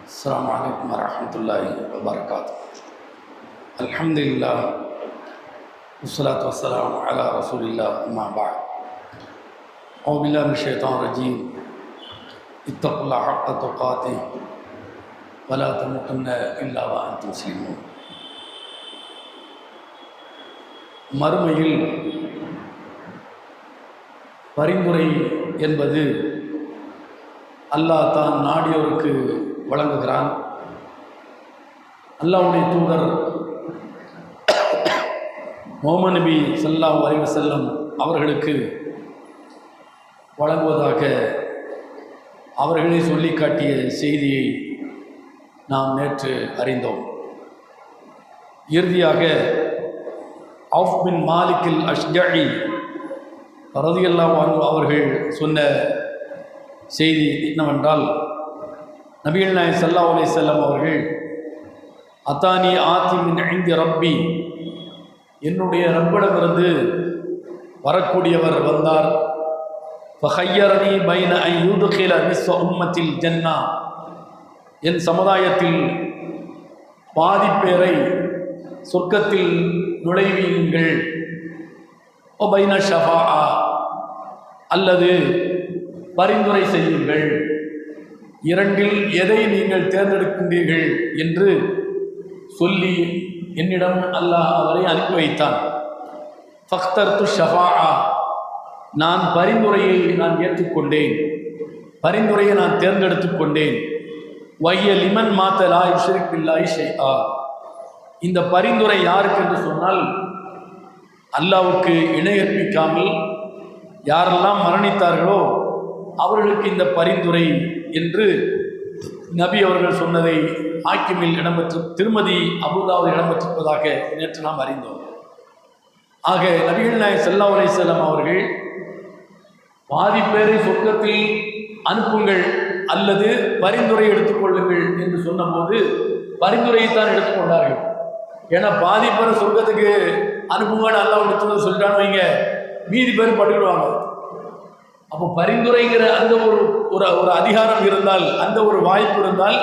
السلام عليكم ورحمة الله وبركاته. الحمد لله والصلاة والسلام على رسول الله أما بعد. أعوذ بالله من الشيطان الرجيم. اتقوا الله حق تقاته ولا تموتن إلا وأنتم مسلمون. மறுமையில் பரிந்துரை என்பது அல்லாஹ் தான் நாடியோருக்கு வழங்குகிறான். அல்லாஹ்வுடைய தூதர் முஹம்மது நபி ஸல்லல்லாஹு அலைஹி வஸல்லம் அவர்களுக்கு வழங்குவதாக அவர்களே சொல்லி காட்டிய செய்தியை நாம் நேற்று அறிந்தோம். இறுதியாக அவுஃப் பின் மாலிக் அஷ்ஜஇ ரலியல்லாஹு அன்ஹு அவர்கள் சொன்ன செய்தி என்னவென்றால், நபிகள் நாயகம் ஸல்லல்லாஹு அலைஹி வஸல்லம் அவர்கள் அத்தானி ஆத்தி மின் இன்தி ரப்பி, என்னுடைய ரப்பிடமிருந்து வரக்கூடியவர் வந்தார். ஃபஹய்யரனி பைன அன் யுத்கில நிஸ்ஃப உம்மத்தில் ஜன்னா, என் சமுதாயத்தில் பாதி பேரை சொர்க்கத்தில் நுழைவீங்கள். ஒபைன ஷஃபாஆ, அல்லது பரிந்துரை செய்யுங்கள். இரண்டில் எதை நீங்கள் தேர்ந்தெடுக்கின்றீர்கள் என்று சொல்லி என்னிடம் அல்லாஹ் அவரை அனுப்பி வைத்தான். ஃபக்தர்து ஷஃபாஆ, நான் பரிந்துரையை ஏற்றுக்கொண்டேன், பரிந்துரையை நான் தேர்ந்தெடுத்து கொண்டேன். வய்ய லிமன் மாத்த லா யுஷ்ரிக் பில்லாஹி ஷைஆ, இந்த பரிந்துரை யாருக்கு என்று சொன்னால், அல்லாஹ்வுக்கு இணையற்பிக்காமல் யாரெல்லாம் மரணித்தார்களோ அவர்களுக்கு இந்த பரிந்துரை என்று நபி அவர்கள் சொன்னதை ஹாக்கிமில் இடம்பெற்று திருமதி அபூதாவில் இடம்பெற்றிருப்பதாக நேற்று நாம் அறிந்தோம். ஆக நபிகள் நாயகம் ஸல்லல்லாஹு அலைஹி வஸல்லம் அவர்கள் பாதி பேரை சொர்க்கத்தில் அனுப்புங்கள் அல்லது பரிந்துரை எடுத்துக்கொள்ளுங்கள் என்று சொன்னபோது பரிந்துரையைத்தான் எடுத்துக்கொண்டார்கள். ஏன்னா பாதி பேரை சொர்க்கத்துக்கு அனுப்புங்கன்னு அல்லாஹ் எடுத்து சொல்லிட்டான்னு வைங்க, மீதி பேர் பட்டுக்கிடுவாங்க. அப்போ பரிந்துரைங்கிற அந்த ஒரு அதிகாரம் இருந்தால், அந்த ஒரு வாய்ப்பு இருந்தால்,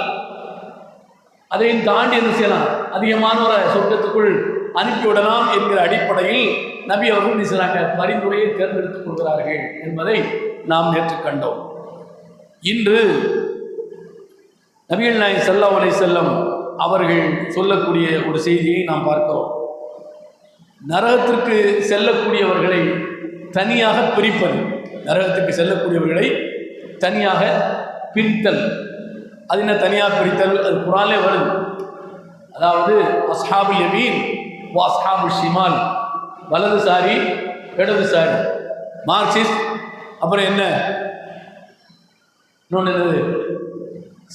அதையும் தாண்டி என்ன செய்யலாம், அதிகமானவரை சொர்க்கத்துக்குள் அனுப்பிவிடலாம் என்கிற அடிப்படையில் நபி அவர்கள் என்ன செய்றாங்க, பரிந்துரையை தேர்ந்தெடுத்துக் கொள்கிறார்கள் என்பதை நாம் நேற்று கண்டோம். இன்று நபிகள் நாயகம் ஸல்லல்லாஹு அலைஹி வஸல்லம் அவர்கள் சொல்லக்கூடிய ஒரு செய்தியை நாம் பார்க்கிறோம். நரகத்திற்கு செல்லக்கூடியவர்களை தனியாக பிரிப்பது, நரகத்துக்கு செல்லக்கூடியவர்களை தனியாக பிரித்தல். அது என்ன தனியாக பிரித்தல்? அது குர்ஆனிலே வருது. அதாவது அஸ்ஹாபுல் யமீன் வ அஸ்ஹாபுல் ஷிமால், வலதுசாரி இடதுசாரி, மார்க்சிஸ்ட், அப்புறம் என்ன இன்னொன்று என்னது,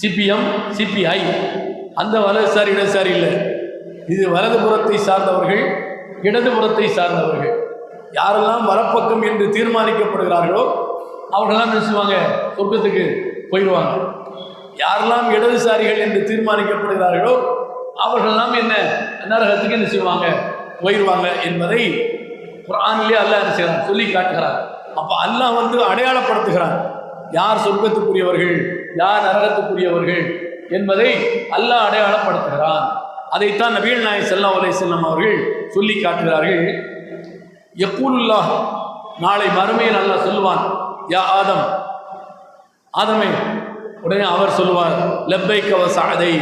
சிபிஎம் சிபிஐ, அந்த வலதுசாரி இடதுசாரி இல்லை. இது வலதுபுறத்தை சார்ந்தவர்கள், இடதுபுறத்தை சார்ந்தவர்கள். யாரெல்லாம் வலப்பக்கம் என்று தீர்மானிக்கப்படுகிறார்களோ அவர்களெல்லாம் நினைச்சுவாங்க சொர்க்கத்துக்கு போயிடுவாங்க. யாரெல்லாம் இடதுசாரிகள் என்று தீர்மானிக்கப்படுகிறார்களோ அவர்களெல்லாம் என்ன நரகத்துக்கு என்ன செய்வாங்க, போயிடுவாங்க என்பதை குர்ஆனிலே அல்லாஹ் என்ன செய்கிறான், சொல்லி காட்டுகிறார். அப்போ அல்லாஹ் அடையாளப்படுத்துகிறான் யார் சொர்க்கத்துக்குரியவர்கள் யார் நரகத்துக்குரியவர்கள் என்பதை அல்லாஹ் அடையாளப்படுத்துகிறான். அதைத்தான் நபிகள் நாயகம் ஸல்லல்லாஹு அலைஹி வஸல்லம் அவர்கள் சொல்லி காட்டுகிறார்கள். யக்கூலுல்லாஹ், நாளை மறுமையில் அல்லாஹ் சொல்லுவான், யா ஆதம், ஆதமே. உடனே அவர் சொல்லுவார், லப்பைக வ சஅதை,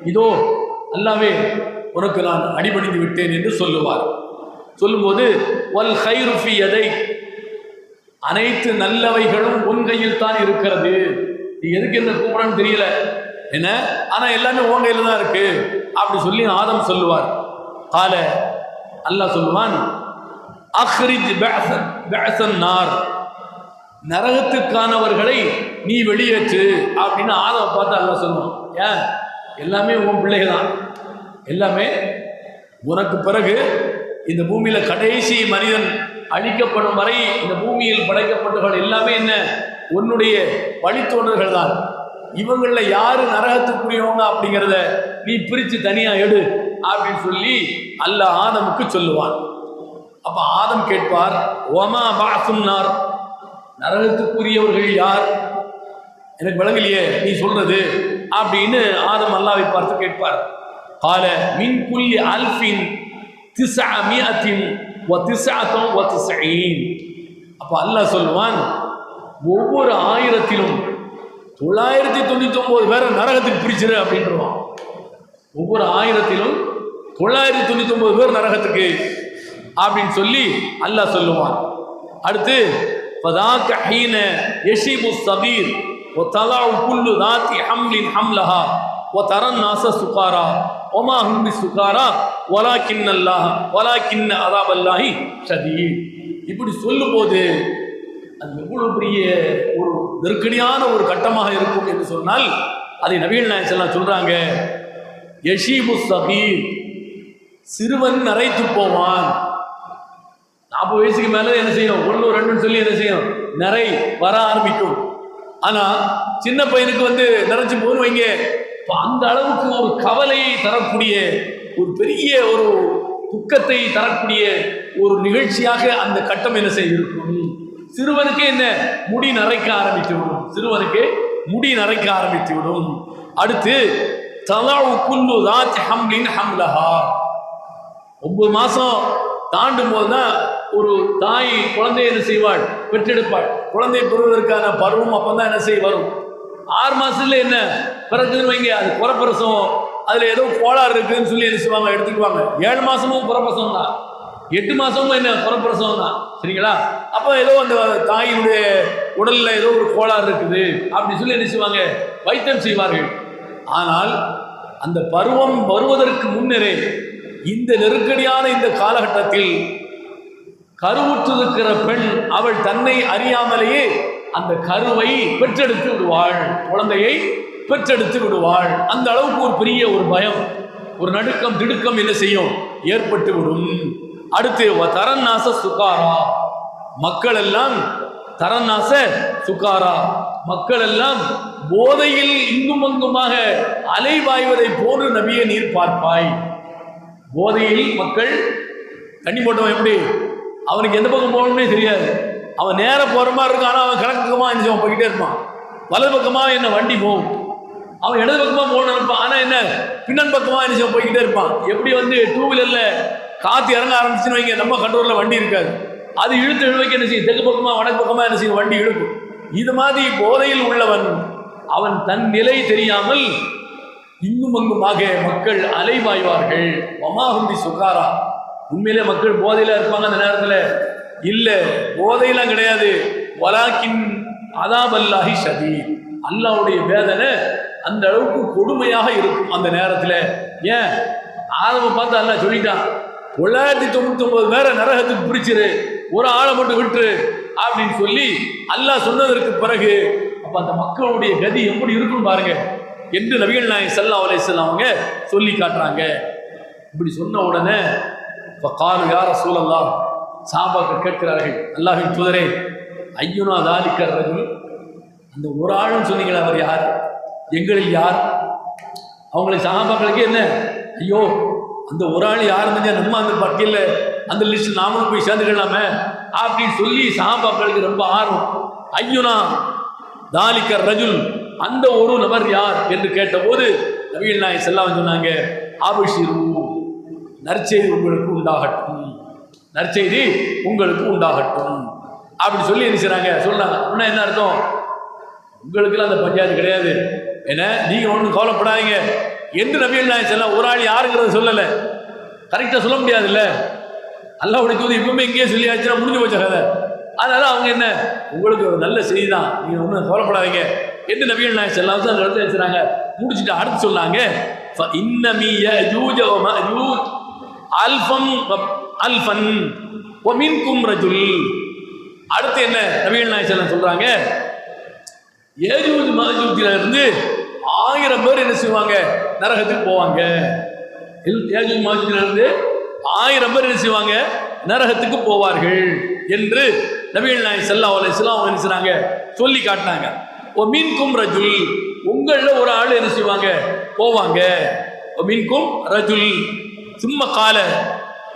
இதோ அல்லாஹ்வே உனக்கு நான் அடிபணிந்து விட்டேன் என்று சொல்லுவார். சொல்லும்போது வல் கைரு ஃபி யதை, அனைத்து நல்லவைகளும் உன் கையில் தான் இருக்கிறது. நீ எதுக்கு என்ன கூப்பிடன்னு தெரியல என்ன, ஆனா எல்லாமே உன் கையில் தான் இருக்கு அப்படி சொல்லி ஆதம் சொல்லுவார். கால, அல்லாஹ் சொல்லுவான், அஹ்ரிஜ் பஅஸன் நார், நரகத்துக்கானவர்களை நீ வெளியேற்று அப்படின்னு ஆதவ பார்த்து அல்லாஹ் சொல்லுவான். ஏன், எல்லாமே உன் பிள்ளைகள் தான், எல்லாமே உனக்கு பிறகு இந்த பூமியில கடைசி மனிதன் அழிக்கப்படும் வரை இந்த பூமியில் படைக்கப்பட்டவர்கள் எல்லாமே என்ன, உன்னுடைய வழித்தோன்றர்கள் தான். இவங்களில் யாரு நரகத்துக்குரியவங்க அப்படிங்கிறத நீ பிரித்து தனியா எடு அப்படின்னு சொல்லி அல்லாஹ் ஆதமுக்கு சொல்லுவான். அப்ப ஆதம் கேட்பார், ஒமா பாசும் நார், நரகத்துக்குரியவர்கள் யார்? எனக்கு விளங்கலையே நீ சொல்றது அப்படின்னு ஆதம் அல்லாஹ்வை பார்த்து கேட்பார். கால மின் குல்லி அல்ஃபின் திஸ்அமியத்தின் வ திஸ்அத்துன் வ திஸ்ஈன். அப்போ அல்லாஹ் சொல்லுவான், ஒவ்வொரு 1000த்திலும் 999 பேரை நரகத்துக்கு பிரிச்சிரு அப்படின்றான். ஒவ்வொரு 1000த்திலும் 999 பேர் நரகத்துக்கு அப்படின்னு சொல்லி அல்லாஹ் சொல்லுவான். அடுத்து ஃபதாக ஹீன யஷிபு ஸகீர் வ தலஉ குல்லு ذات حمل حملها وترى الناس سكارى وما هم بسكارى ولكن عذاب الله شديد. இப்படி சொல்லும்போது அது எவ்வளவு பெரிய ஒரு நெருக்கடியான ஒரு கட்டமாக இருக்கும் என்று சொன்னால் அதை நபிகள் நாயகம் ஸல்லல்லாஹு அலைஹி வஸல்லம் சொல்றாங்க. யஷீபு ஸகீர், சிறுவன் நரைத்து போவான். 40 வயசுக்கு மேலே என்ன செய்யும், 1 2 சொல்லி என்ன செய்யும், நிறை வர ஆரம்பிக்கும். ஆனா சின்ன பையனுக்கு நிறைச்சு போன்னு வைங்க, அந்த அளவுக்கு ஒரு கவலையை தரக்கூடிய ஒரு பெரிய ஒரு துக்கத்தை தரக்கூடிய ஒரு நிகழ்ச்சியாக அந்த கட்டம் என்ன செய்ய இருக்கும். சிறுவனுக்கு என்ன முடி நரைக்க ஆரம்பித்து விடும், சிறுவனுக்கு முடி நரைக்க ஆரம்பித்து விடும். அடுத்து தலஉ குல்லு ذات حمل حملها, 9 மாசம் தாண்டும் போதுதான் ஒரு தாய் குழந்தை என்ன செய்வாள், பெற்றெடுப்பாள். குழந்தை பெறுவதற்கான பருவம் அப்பதான் என்ன செய்ய வரும். 6 மாசத்துல என்ன பிறகுன்னு வைங்க, அது புறப்பிரசவம், அதுல ஏதோ கோளாறு இருக்குன்னு சொல்லி என்ன செய்வாங்க, எடுத்துக்குவாங்க. 7 மாசமும் புறப்பிரசவம் தான், 8 மாசமும் என்ன புறப்பிரசவம் தான், சரிங்களா. அப்போ ஏதோ அந்த தாயினுடைய உடல்ல ஏதோ ஒரு கோளாறு இருக்குது அப்படின்னு சொல்லி என்ன செய்வாங்க, வைத்தியம் செய்வார்கள். ஆனால் அந்த பருவம் வருவதற்கு முன்னரே இந்த நெருக்கடியான இந்த காலகட்டத்தில் கருவுற்றிருக்கிற பெண் அவள் தன்னை அறியாமலேயே அந்த கருவை பெற்றெடுத்து விடுவாள், குழந்தையை பெற்றெடுத்து விடுவாள். அந்த அளவுக்கு ஒரு பெரிய ஒரு பயம், ஒரு நடுக்கம் திடுக்கம் என்ன செய்யும், ஏற்பட்டு விடும். அடுத்து தரநாச சுகாரா, மக்கள் எல்லாம் தரநாச சுகாரா, மக்கள் எல்லாம் போதையில் இங்கும் அங்குமாக அலைவாய்வதை போன்று நபியை நீர் பார்ப்பாய். போதையில் மக்கள், தண்ணி போட்டவன் எப்படி, அவனுக்கு எந்த பக்கம் போகணும்னே தெரியாது, அவன் நேர போகிற மாதிரி இருக்கும். ஆனால் அவன் கிழக்கு பக்கமாக என்ன அவன் போய்கிட்டே இருப்பான், வலது பக்கமாக என்ன வண்டி போகும், அவன் இடது பக்கமாக போகணும்னு நினைப்பான். ஆனால் என்ன பின்னன் பக்கமாக என்ன போய்கிட்டே இருப்பான். எப்படி 2 வீலரில் காற்று இறங்க ஆரம்பிச்சுன்னு வைங்க, நம்ம கண்ட்ரோலில் வண்டி இருக்காது, அது இழுத்து இழுவைக்கு என்ன செய்யும், தெற்கு பக்கமாக வடக்கு பக்கமாக என்ன செய்யும், வண்டி இழுக்கும். இது மாதிரி போதையில் உள்ளவன் அவன் தன் நிலை தெரியாமல் இங்கும் அங்குமாக மக்கள் அலைவாய்வார்கள். வமாஹுந்தி சுகாரா, உண்மையிலே மக்கள் போதையில் இருப்பாங்க அந்த நேரத்தில், இல்லை போதையெல்லாம் கிடையாது. வலாக்கின் அதாபல்லாஹி ஷதீத், அல்லாஹ்வுடைய வேதனை அந்த அளவுக்கு கொடுமையாக இருக்கும் அந்த நேரத்தில். ஏன் ஆதம பார்த்து அல்லாஹ் சொல்லிட்டான், 999 பேரை நரகத்துக்கு பிரிச்சிரு, ஒரு ஆளை மட்டும் விட்டுரு அப்படின்னு சொல்லி அல்லாஹ் சொன்னதற்கு பிறகு அப்போ அந்த மக்களுடைய கதி எப்படி இருக்கும் பாருங்க என்று நபிகள் நாயகம் ஸல்லல்லாஹு அலைஹி வஸல்லம் அவங்க சொல்லி காட்டுறாங்க. இப்படி சொன்ன உடனே ஃபகாலு யா ரசூலல்லாஹ், சஹாபாக்கள் கேட்கிறார்கள், அல்லாஹ்வின் தூதரே, ஐயுனா தாலிக ரஜுல், அந்த ஒரு ஆளுன்னு சொன்னீங்களே அவர் யார், எங்களில் யார்? அவங்களை சஹாபாக்களுக்கு என்ன, ஐயோ அந்த ஒரு ஆள் யார் இருந்தா நம்ம அந்த பட்டியலில் அந்த லிஸ்ட் நாமளும் போய் சேர்ந்துக்கலாமே அப்படின்னு சொல்லி சஹாபாக்களுக்கு ரொம்ப ஆர்வம். ஐயுனா தாலிக ரஜுல், அந்த ஒரு நபர் யார் என்று கேட்டபோது நபிகள் நாயகம் ஸல்லல்லாஹு அலைஹி வஸல்லம் சொன்னாங்க, அபஷிரு, நற்செய்தி உங்களுக்கு உண்டாகட்டும், நற்செய்தி உங்களுக்கு உண்டாகட்டும் அப்படி சொல்லி என்ன செய்றாங்க சொல்றாங்க. அப்படின்னா என்ன அர்த்தம், உங்களுக்குலாம் அந்த பஞ்சாயத்து கிடையாது, ஏன்னா நீங்க ஒன்றும் கவலைப்படாதீங்க என்று நபிகள் நாயகம் ஸல்லல்லாஹு அலைஹி வஸல்லம் ஒரு ஆள் யாருங்கிறத சொல்லலை, கரெக்டாக சொல்ல முடியாதுல்ல, அல்லாஹ்வுடைய தூதர் இப்பவுமே இங்கேயே சொல்லியாச்சுன்னா முடிஞ்சு போச்ச கதை. அதனால அவங்க என்ன, உங்களுக்கு ஒரு நல்ல செய்தி தான், நீங்க ஒன்றும் கவலைப்படாதீங்க என்று நபிகள் நாயகம் ஸல்லல்லாஹு அலைஹி வஸல்லம் எடுத்து வச்சுறாங்க. முடிச்சுட்டு அடுத்து சொன்னாங்க, இன்னமி யஜூஜ வ மஜூஜ் அல்ஃபன் வ மின்கும் ரஜுல். அடுத்து என்ன நபிகள் நாயகம் ஸல்லல்லாஹு அலைஹி வஸல்லம் சொல்றாங்க, யஜூஜ் மஜூஜ்ல இருந்து 1000 பேர் என்ன செய்வாங்க, நரகத்துக்கு போவாங்க. யஜூஜ் மஜூஜ்ல இருந்து 1000 பேர் என்ன செய்வாங்க, நரகத்துக்கு போவார்கள் என்று நபிகள் நாயகம் ஸல்லல்லாஹு அலைஹி வஸல்லம் அவங்க என்ன செய்றாங்க சொல்லி காட்டினாங்க. ஒ மின்கும் ரஜுல், உங்களில் ஒரு ஆள் என்ன செய்வாங்க, போவாங்க. ஒ மின்கும் ரஜுல். சும்ம கால,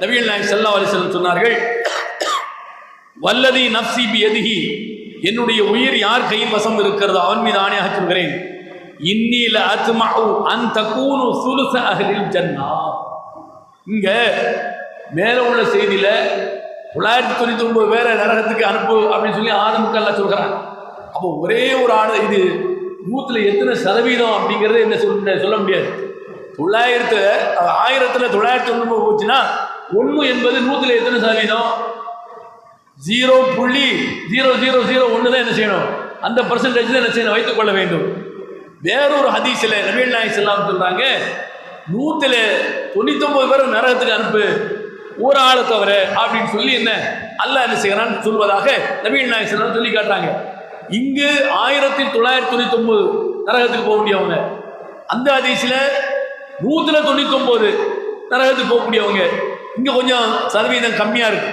நபிகள் நாயகம் ஸல்லல்லாஹு அலைஹி வஸல்லம் சொன்னார்கள், வல்லதி நஃப்ஸி பியதிஹி, என்னுடைய உயிர் யார் கையின் வசம் இருக்கிறதோ அவன் மீது ஆணையாக சொல்கிறேன், இன்னில அத்மஉ அன் தகூனு சுலுஸ அஹ்லில் ஜன்னா. இங்க மேல உள்ள செய்தியில 999 பேரை நரகத்துக்கு அனுப்பு அப்படின்னு சொல்லி ஆதமுக்கு அல்லாஹ் சொல்கிறான். அப்போ ஒரே ஒரு இது 100ல் எத்தனை சதவீதம் அப்படிங்கிறது என்ன சொல்ல முடியாது. 1000ல் 999 போச்சுன்னா 1 என்பது 100ல் எத்தனை சதவீதம்? 0.0001 தான் என்ன செய்யணும், அந்த பர்சன்டேஜ் தான் என்ன செய்யணும், வைத்துக் கொள்ள வேண்டும். வேறொரு ஹதீஸில் நபிகள் நாயகம் ஸல்லல்லாஹு அலைஹி வஸல்லம் சொல்றாங்க, 100ல் 99 பேரை நரகத்துக்கு அனுப்பு, ஒரு ஆளை தவிர அப்படின்னு சொல்லி என்ன அல்லாஹ் என்ன செய்யறான்னு சொல்வதாக நபிகள் நாயகம் ஸல்லல்லாஹு அலைஹி வஸல்லம் சொல்லி காட்டுறாங்க. இங்கு 1999 நரகத்துக்கு போக முடியவங்க, அந்த ஹதீஸில் 100ல் 99 நரகத்துக்கு போகக்கூடியவங்க. இங்க கொஞ்சம் சதவீதம் கம்மியா இருக்கு.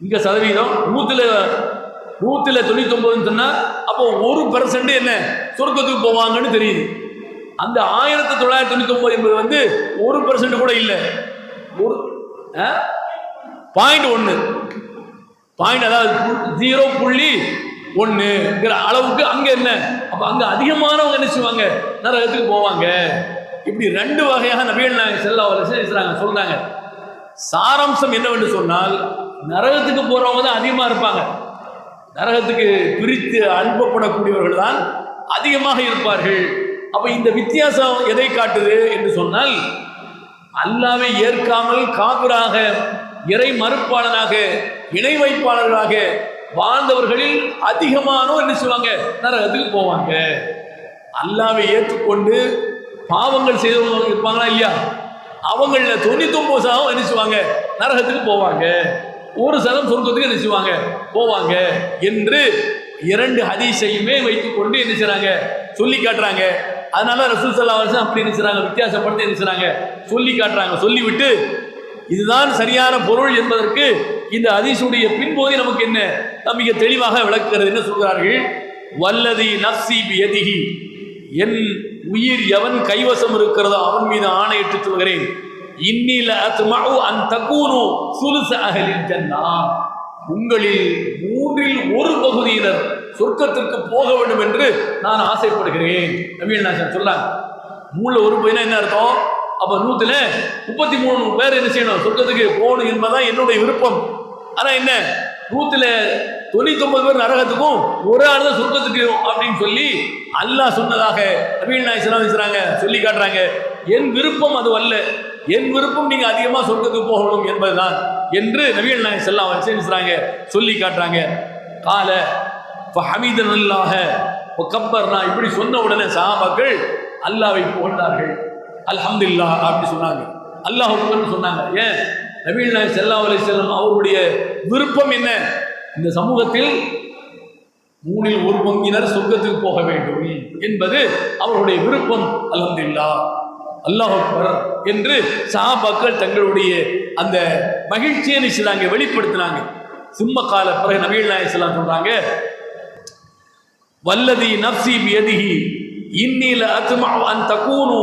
இங்க சதவீதம் 100ல் 99 சொன்னா அப்போ 1% என்ன சொர்க்கத்துக்கு போவாங்கன்னு தெரியுது. அந்த 1999 என்பது வந்து 1% கூட இல்லை, 0.1 அதாவது 0.1 அளவுக்கு அங்க என்ன, அப்ப அங்க அதிகமானவங்க என்ன செய்வாங்க, நரகத்துக்கு போவாங்க. இப்படி 2 வகையாக நபிகள் நாயகம் ஸல்லல்லாஹு அலைஹி வஸல்லம் சொல்றாங்க. சாராம்சம் என்னவென்று சொன்னால், நரகத்துக்கு போறவங்க தான் அதிகமா இருப்பாங்க, நரகத்துக்கு பிரித்து அனுப்பப்படக்கூடியவர்கள் தான் அதிகமாக இருப்பார்கள். அப்ப இந்த வித்தியாசம் எதை காட்டுது என்று சொன்னால், அல்லாஹ்வை ஏற்காமல் காபிராக, இறை மறுப்பாளனாக, இணை வைப்பாளர்களாக வாழ்ந்தவர்களில் அதிகமானோர் என்ன செய்வாங்க, நரகத்துக்கு போவாங்க. அல்லாஹ்வை ஏற்றுக்கொண்டு பாவங்கள் செய்தவங்க இருப்பாங்களா இல்லையா, அவங்கள 99% என்ன செய்வாங்க, நரகத்துக்கு போவாங்க, 1% சொர்க்கத்துக்கு என்ன செய்வாங்க, போவாங்க என்று 2 ஹதீஸையுமே வைத்துக்கொண்டு என்ன செய்றாங்க, சொல்லி காட்டுறாங்க. அதனால ரசூல் ஸல்லல்லாஹு அலைஹி வஸல்லம் அப்படி என்ன செய்றாங்க, வித்தியாசப்படுத்தி என்ன செய்றாங்க, சொல்லி காட்டுறாங்க. சொல்லிவிட்டு இதுதான் சரியான பொருள் என்பதற்கு இந்த ஹதீஸுடைய பின்போதி நமக்கு என்ன மிக தெளிவாக விளக்குகிறது. என்ன சொல்கிறார்கள், வல்லதி நஃப்ஸி பியதிஹி, என் உயிர் எவன் கைவசம் இருக்கிறதோ அவன் மீது ஆணையிட்டு சொல்கிறேன், இன்னில அத்மஉ அன் தகூனு சுலுஸ அஹ்லில் ஜன்னா, உங்களில் 3ல் 1 பகுதியினர் சொர்க்கத்திற்கு போக வேண்டும் என்று நான் ஆசைப்படுகிறேன். நபிகள் நாயகம் சொல்றாங்க. 3ல் 1 பகுதினா என்ன அர்த்தம், அப்ப 100ல் 33 பேர் என்ன செய்யணும், சொர்க்கத்துக்கு போகணும் என்பதான் என்னுடைய விருப்பம். ஆனா என்ன, 100ல் 99 பேர் நரகத்துக்கும், ஒரு ஆள் தான் சொர்க்கத்துக்கு அப்படின்னு சொல்லி அல்லாஹ் சொன்னதாக நபிகள் நாயகம் ஸல்லல்லாஹு அலைஹி வஸல்லம் சொல்லி காட்டுறாங்க. என் விருப்பம் அது அல்ல, என் விருப்பம் நீங்க அதிகமா சொர்க்கத்துக்கு போகணும் என்பதுதான் என்று நபிகள் நாயகம் ஸல்லல்லாஹு அலைஹி வஸல்லம் சொல்லி காட்டுறாங்க. கால ஃபஹமிதல்லாஹ வகப்பர்னா, இப்படி சொன்ன உடனே சஹாபாக்கள் அல்லாஹ்வை புகழ்ந்தார்கள். அல்ஹம்துலில்லாஹ் அப்படி சொன்னாங்க, அல்லாஹ் அக்பர்னு சொன்னாங்க. ஏன், நபிகள் நாயகம் ஸல்லல்லாஹு அலைஹி வஸல்லம் அவருடைய விருப்பம் என்ன, இந்த சமூகத்தில் 3ல் 1 பங்கினர் சொர்க்கத்துக்கு போக வேண்டும் என்பது அவருடைய விருப்பம். அல்ஹம்துலில்லாஹ், அல்லாஹ் அக்பர் என்று சஹாபாக்கள் தங்களுடைய அந்த மகிழ்ச்சியை நிச்சயதாங்க வெளிப்படுத்தினாங்க. சிம்ம கால பிறகு நபிகள் நாயகம் ஸல்லல்லாஹு அலைஹி வஸல்லம் சொல்றாங்க, வல்லதி நஃப்ஸி பியதிஹி இன்னி லஅத்மஉ அன் தகூனு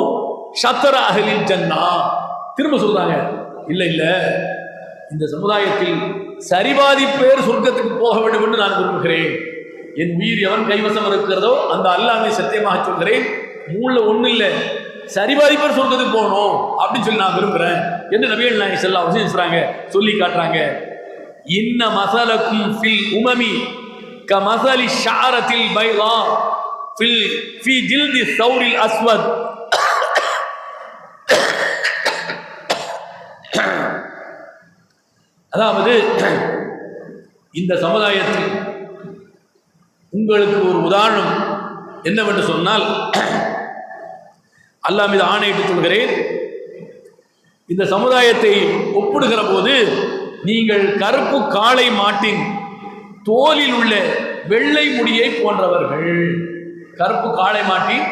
ஷத்ர அஹ்லில் ஜன்னா. திரும்ப சொல்றாங்க, இல்ல இல்ல, இந்த சமுதாயத்தில் சரிபாதி பேர் சொர்க்கத்துக்கு போக வேண்டும் என்று நான் விரும்புகிறேன். என் உயிர் எவன் கைவசம் இருக்கிறதோ அந்த அல்லாஹ்வை சத்தியமாக சொல்கிறேன், 3ல் 1 இல்லை, சரிபாதி பேர் சொர்க்கத்துக்கு போகணும் அப்படின்னு சொல்லி நான் விரும்புகிறேன் என்று நபிகள் நாயகம் ஸல்லல்லாஹு அலைஹி வஸல்லம் சொல்லி காட்டுறாங்க. இன்ன மஸலக்கும் ஃபில் உமமி கமஸலி ஷஅரத்தில் பைதா ஃபி ஜில்தி ஸௌரில் அஸ்வத். அதாவது இந்த சமுதாயத்தில் உங்களுக்கு ஒரு உதாரணம் என்னவென்று சொன்னால், அல்லாஹ் மீது ஆணையிட்டு சொல்கிறேன், இந்த சமுதாயத்தை ஒப்பிடுகிற போது நீங்கள் கருப்பு காளை மாட்டின் தோலில் உள்ள வெள்ளை முடியை போன்றவர்கள். கருப்பு காளை மாட்டின்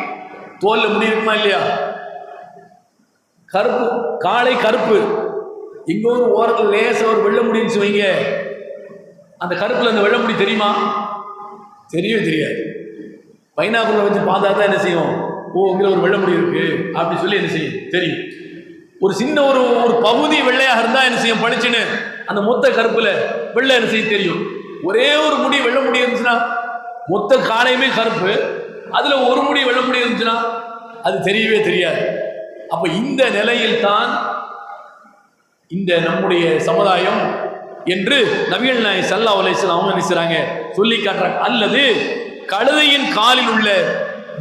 தோல்ல முடி இருக்குமா இல்லையா, கருப்பு காளை கருப்பு, இன்னொரு ஓரத்தில் லேச ஒரு வெள்ளை முடின்னு வைங்க, அந்த கருப்புல அந்த வெள்ளை முடி தெரியுமா, தெரியவே தெரியாது. பைனாக்குள்ள வச்சு பார்த்தா தான் என்ன செய்யும், ஓ இங்கே ஒரு வெள்ளை முடி இருக்கு அப்படி சொல்லி என்ன செய்யும் தெரியும். ஒரு சின்ன ஒரு பகுதி வெள்ளையாக இருந்தால் என்ன செய்யும், படிச்சுன்னு அந்த மொத்த கருப்புல வெள்ளை என்ன செய்ய தெரியும். ஒரே ஒரு முடி வெள்ளை முடி இருந்துச்சுன்னா மொத்த காலையுமே கருப்பு, அதுல ஒரு முடி வெள்ள முடி இருந்துச்சுன்னா அது தெரியவே தெரியாது. அப்ப இந்த நிலையில் தான் இந்த நம்முடைய சமுதாயம் என்று நபிகள் நாயகம் ஸல்லல்லாஹு அலைஹி வஸல்லம் அவங்க நினைச்சாங்க சொல்லி காட்டுறாங்க. அல்லது கழுதையின் காலில் உள்ள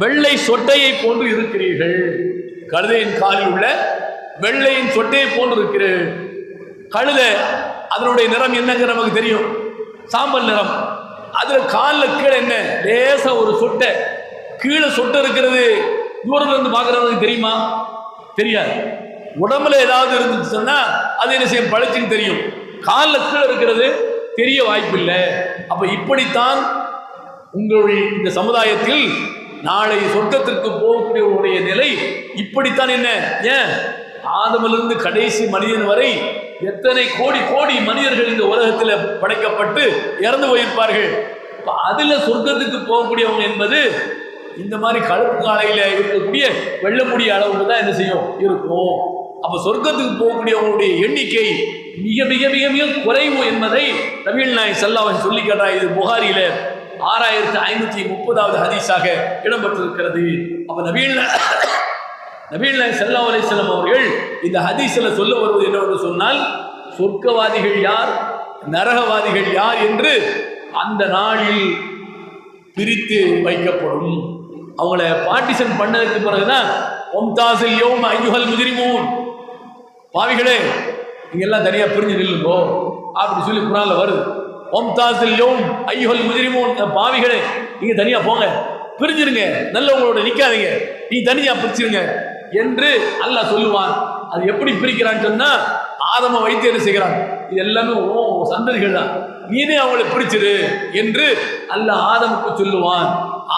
வெள்ளை சொட்டையை போன்று இருக்கிறீர்கள். கழுதையின் காலில் உள்ள வெள்ளையின் சொட்டையை போன்று இருக்கிறீர்கள். கழுதை அதனுடைய நிறம் என்னங்க நமக்கு தெரியும், சாம்பல் நிறம். அதுல காலில் கீழே என்ன லேசா ஒரு சொட்டை, கீழே சொட்டை இருக்கிறது தூரத்துல இருந்து பார்க்கறவங்களுக்கு தெரியுமா? தெரியாது. உடம்புல ஏதாவது இருந்துச்சுன்னா அது என்ன செய்யும், பளிச்சுன்னு தெரியும். காலில் கீழே இருக்கிறது தெரிய வாய்ப்பில்லை. அப்ப இப்படித்தான் உங்களுடைய இந்த சமுதாயத்தில் நாளை சொர்க்கத்திற்கு போகக்கூடியவருடைய நிலை இப்படித்தான். என்ன ஏன் ஆதமிலிருந்து கடைசி மனிதன் வரை எத்தனை கோடி கோடி மனிதர்கள் இந்த உலகத்தில் படைக்கப்பட்டு இறந்து போயிருப்பார்கள். அதுல சொர்க்கத்துக்கு போகக்கூடியவங்க என்பது இந்த மாதிரி கழுப்பு காலையில இருக்கக்கூடிய வெள்ளமுடிய அளவுக்கு தான் என்ன செய்யும் இருக்கும். அப்ப சொர்க்கத்துக்கு போகக்கூடியவங்களுடைய எண்ணிக்கை மிக மிக மிக மிக குறைவு என்பதை நபிகள் நாயகம் ஸல்லல்லாஹு அலைஹி வஸல்லம் சொல்லி காட்டுறாங்க. இது புகாரியில 6530வது ஹதீஸாக இடம்பெற்றிருக்கிறது. அப்ப நபிகள் நாயகம் ஸல்லல்லாஹு அலைஹி வஸல்லம் அவர்கள் இந்த ஹதீஸ்ல சொல்ல வருவது என்னவென்று சொன்னால், சொர்க்கவாதிகள் யார் நரகவாதிகள் யார் என்று அந்த நாளில் பிரித்து வைக்கப்படும். அவங்கள பார்ட்டிஷன் பண்ணதுக்கு பிறகுதான் ஒம்தாஸில் யௌம அய்யுஹல் முஜ்ரிமூன், பாவிகளே நீங்க எல்லாம் தனியா பிரிஞ்சு நில்லுங்கோ அப்படி சொல்லி குர்ஆன்ல வருது. ஒம்தாஸில் யௌம் அய்யுஹல் முஜ்ரிமூன், பாவிகளே நீங்க தனியா போங்க, பிரிஞ்சிருங்க, நல்லவங்களோட நிக்காதீங்க, நீ தனியா பிரிச்சிருங்க என்று அல்லாஹ் சொல்லுவான். அது எப்படி பிரிக்கிறான்னு சொன்னா, ஆதம வைத்து என்ன செய்கிறான், இது எல்லாமே சந்ததிகள் தான், நீனே அவங்களை பிரிச்சிரு என்று அல்லாஹ் ஆதமுக்கு சொல்லுவான்.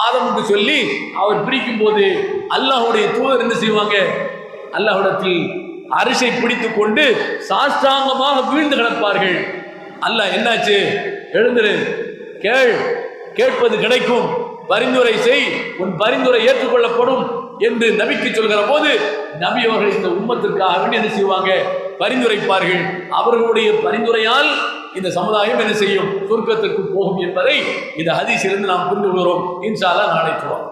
ஆதமுக்கு சொல்லி அவர் பிரிக்கும் போது அல்லாஹ்வுடைய தூதர் என்ன செய்வாங்க, அல்லாஹ்விடத்தில் அரிசை பிடித்துக் கொண்டு சாஷ்டாங்கமாக வீழ்ந்து கிடப்பார்கள். அல்லாஹ் என்னாச்சு, எழுந்திரு, கேட்பது கிடைக்கும், பரிந்துரை செய், உன் பரிந்துரை ஏற்றுக்கொள்ளப்படும் என்று நபிக்கு சொல்கிற போது நபி அவர்கள் இந்த உம்மத்திற்காக வேண்டி என்ன செய்வாங்க, பரிந்துரைப்பார்கள். அவர்களுடைய பரிந்துரையால் இந்த சமுதாயம் என்ன செய்யும், சொர்க்கத்திற்கு போகும் என்பதை இந்த ஹதீஸிலிருந்து நாம் புரிந்து கொள்கிறோம். இன்ஷா அல்லாஹ் நாளை சொல்லுவோம்.